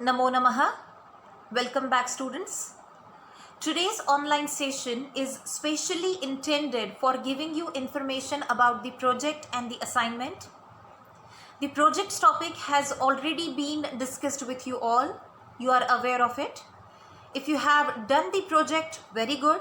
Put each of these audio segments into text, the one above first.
Namo Namaha. Welcome back, students. Today's online session is specially intended for giving you information about the project and the assignment. The project's topic has already been discussed with you all. You are aware of it. If you have done the project, very good.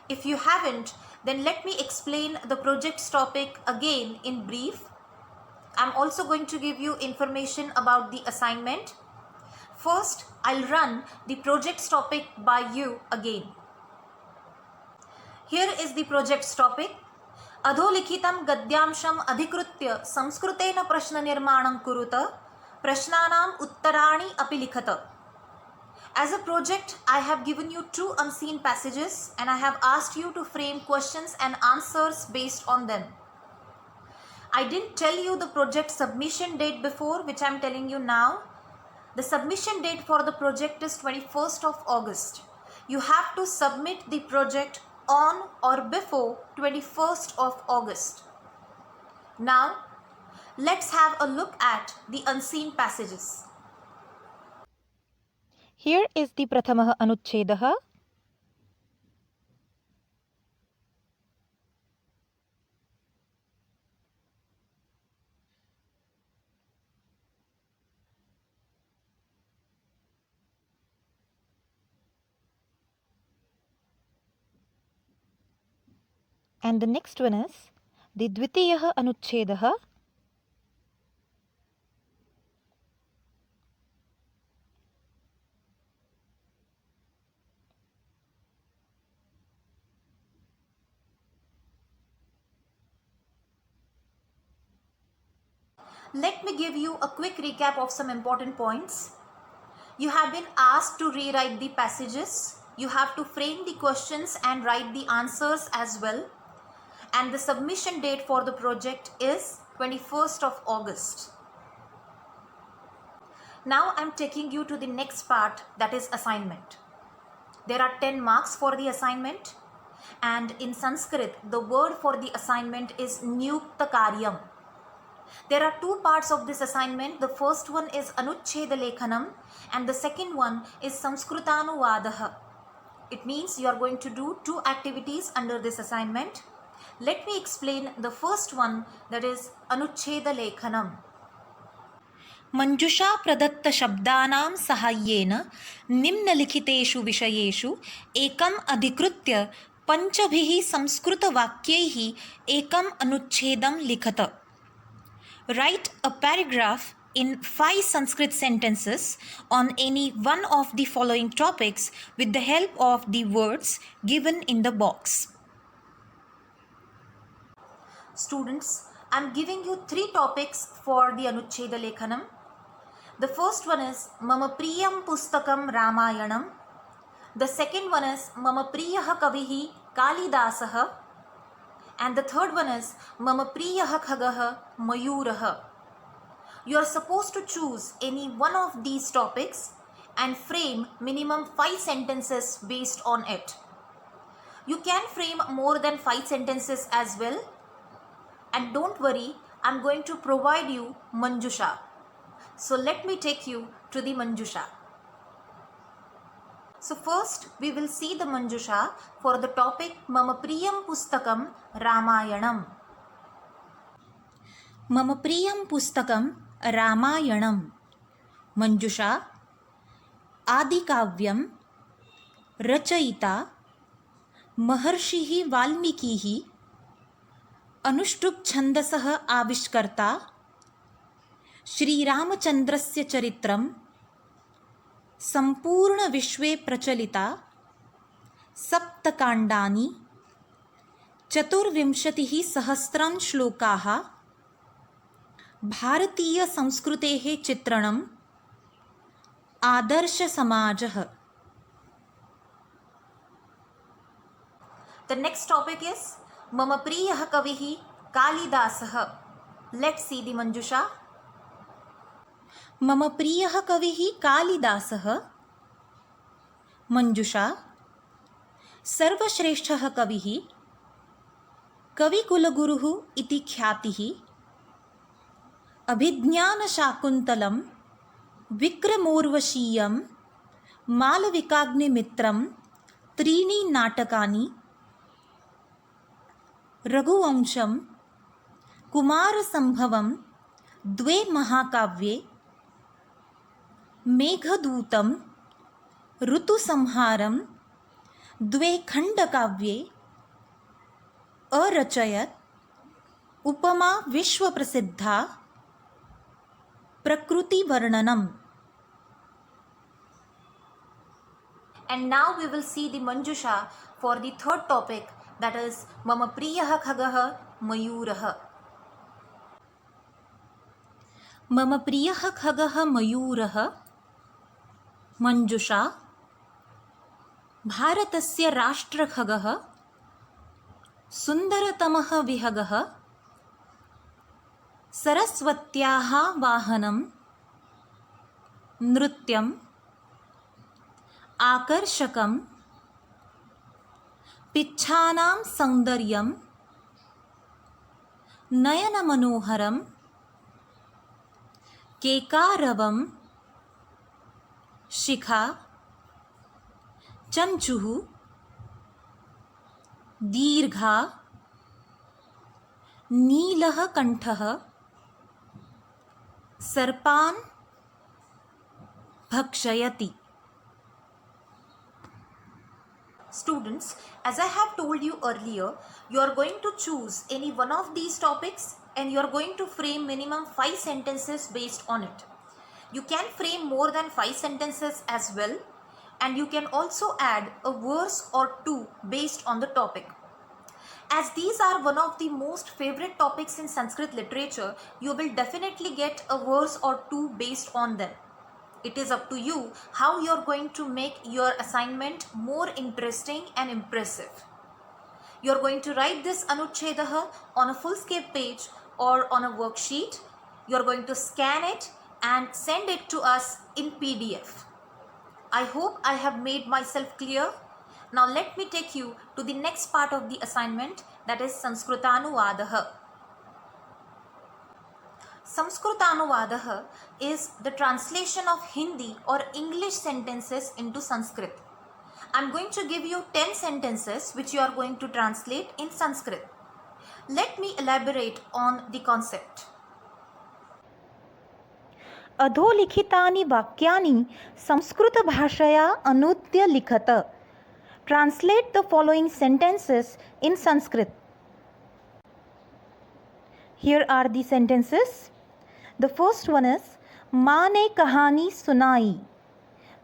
If you haven't, then let me explain the project's topic again in brief. I'm also going to give you information about the assignment. First, I'll run the project's topic by you again. Here is the project's topic. अधोलिखितं गद्यांशम् अधिकृत्य संस्कृतेन प्रश्ननिर्माणं कुरुत प्रश्नानाम् उत्तराणि अपि लिखत. As a project, I have given you two unseen passages and I have asked you to frame questions and answers based on them. I didn't tell you the project submission date before, which I'm telling you now. The submission date for the project is 21st of August. You have to submit the project on or before 21st of August. Now, let's have a look at the unseen passages. Here is the Prathamah Anuchchedah. And the next one is the Dvitiyah Anuchchedah. Let me give you a quick recap of some important points. You have been asked to rewrite the passages. You have to frame the questions and write the answers as well. And the submission date for the project is 21st of August. Now I'm taking you to the next part, that is assignment. There are 10 marks for the assignment, and in Sanskrit the word for the assignment is Niyukta Karyam. There are two parts of this assignment. The first one is Anuchcheda Lekhanam and the second one is Samskrutanuvadaha. It means you are going to do two activities under this assignment. Let me explain the first one, that is Anuchcheda Lekhanam. Manjusha pradatta shabdanam sahayyena nimnalikhiteshu vishayeshu ekam adhikritya panchabhihi samskrita vakyaihi ekam anuchchedam likhata. Write a paragraph in 5 Sanskrit sentences on any one of the following topics with the help of the words given in the box. Students, I am giving you 3 topics for the Anuchcheda Lekhanam. The first one is Mama Priyam Pustakam Ramayanam. The second one is Mama Priyaha Kavihi Kalidasaha. And the third one is Mama Priyaha Khagaha Mayuraha. You are supposed to choose any one of these topics and frame minimum 5 sentences based on it. You can frame more than 5 sentences as well. And don't worry, I'm going to provide you Manjusha. So let me take you to the Manjusha. So first we will see the Manjusha for the topic Mama Priyam Pustakam Ramayanam. Mama Priyam Pustakam Ramayanam. Manjusha Adikavyam Rachayita Maharshihi Valmikihi अनुष्टुप छंदसः आविष्कर्ता श्रीरामचंद्रस्य चरित्रं संपूर्ण विश्वे प्रचलिता सप्तकाण्डानि 24,000 श्लोकाः भारतीय संस्कृतेः चित्रणम् आदर्श समाजः. The next topic is Mama Priyaha Kavihi Kalidasaha. Let's see the Manjusha. Mama Priyaha Kavihi Kalidasaha. Manjusha सर्वश्रेष्ठः कविः कविकुलगुरुः इति ख्यातिः अभिज्ञानशाकुन्तलं विक्रमोर्वशीयं मालविकाग्निमित्रं त्रीणि नाटकानि रघुवंशं कुमारसम्भवं द्वे महाकाव्ये मेघदूतं ऋतुसंहारं द्वे खण्डकाव्ये अरचयत् उपमा विश्वप्रसिद्धा प्रकृतिवर्णनम्. And now we will see the Manjusha for the third topic, that is Mama Priyah Khagah Mayurah. मम प्रियः खगः मयूरः. मञ्जुषा. भारतस्य राष्ट्रखगः, सुन्दरतमः विहगः, सरस्वत्याः वाहनं, नृत्यम्, आकर्षकं, पिच्छानां सौन्दर्यं, नयनमनोहरं, केकारवं, शिखा, चंचुः, दीर्घा, नीलः कण्ठः, सर्पान् भक्षयति. Students, as I have told you earlier, you are going to choose any one of these topics and you are going to frame minimum 5 sentences based on it. You can frame more than 5 sentences as well, and you can also add a verse or two based on the topic. As these are one of the most favorite topics in Sanskrit literature, you will definitely get a verse or two based on them. It is up to you how you are going to make your assignment more interesting and impressive. You are going to write this Anuchedah on a full-scale page or on a worksheet. You are going to scan it and send it to us in PDF. I hope I have made myself clear. Now let me take you to the next part of the assignment, that is Sanskritanuvadaha. Sanskritanuvadaha is the translation of Hindi or English sentences into Sanskrit. I am going to give you 10 sentences which you are going to translate in Sanskrit. Let me elaborate on the concept. अधोलिखितानि वाक्यानि संस्कृतभाषया अनूद्य लिखत. Translate the following sentences in Sanskrit. Here are the sentences. The first one is माँ ने कहानी सुनाई.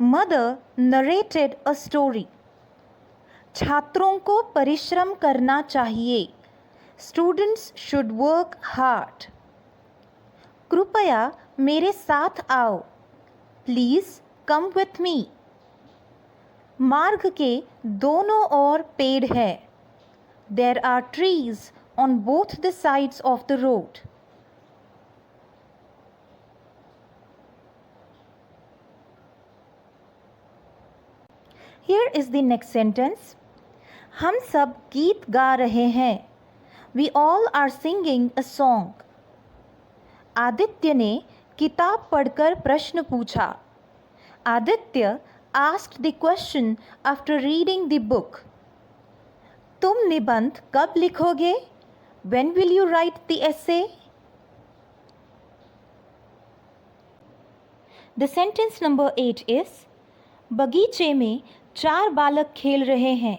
Mother narrated a story. छात्रों को परिश्रम करना चाहिए. Students should work hard. कृपया मेरे साथ आओ. Please come with me. मार्ग के दोनों ओर पेड़ है. There are trees on both the sides of the road. Here is the next sentence. हम सब गीत गा रहे हैं. We all are singing a song. Aditya ने किताब पढ़कर प्रश्न पूछा. Aditya asked the question after reading the book. तुम निबंध कब लिखोगे? When will you write the essay? The sentence number 8 is बगीचे में 4 बालक खेल रहे हैं.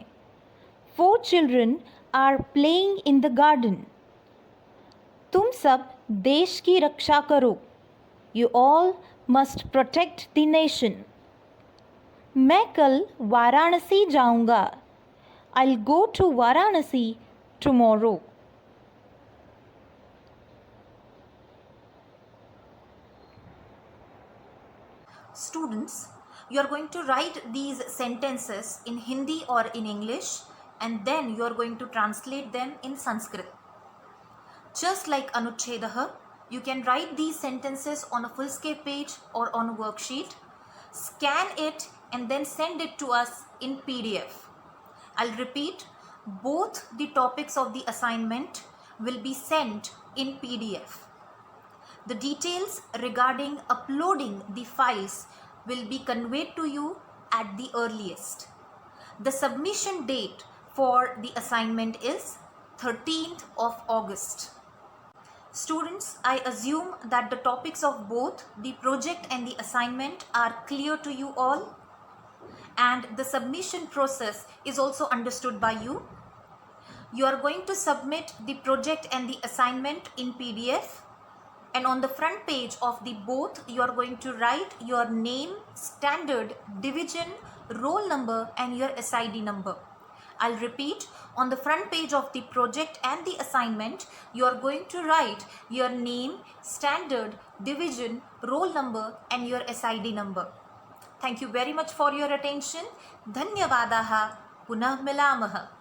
4 children are playing in the garden. तुम सब देश की रक्षा करो. You all must protect the nation. मैं कल वाराणसी जाऊंगा. I'll go to Varanasi tomorrow. Students, you are going to write these sentences in Hindi or in English, and then you are going to translate them in Sanskrit. Just like Anuchedah, you can write these sentences on a full-scale page or on a worksheet, scan it and then send it to us in PDF. I'll repeat, both the topics of the assignment will be sent in PDF. The details regarding uploading the files will be conveyed to you at the earliest. The submission date for the assignment is 13th of August. Students, I assume that the topics of both the project and the assignment are clear to you all, and the submission process is also understood by you. You are going to submit the project and the assignment in PDF, and on the front page of the both you are going to write your name, standard, division, roll number and your SID number. I'll repeat, on the front page of the project and the assignment you are going to write your name, standard, division, roll number and your SID number. Thank you very much for your attention. Dhanyavadaha. Punah milamah.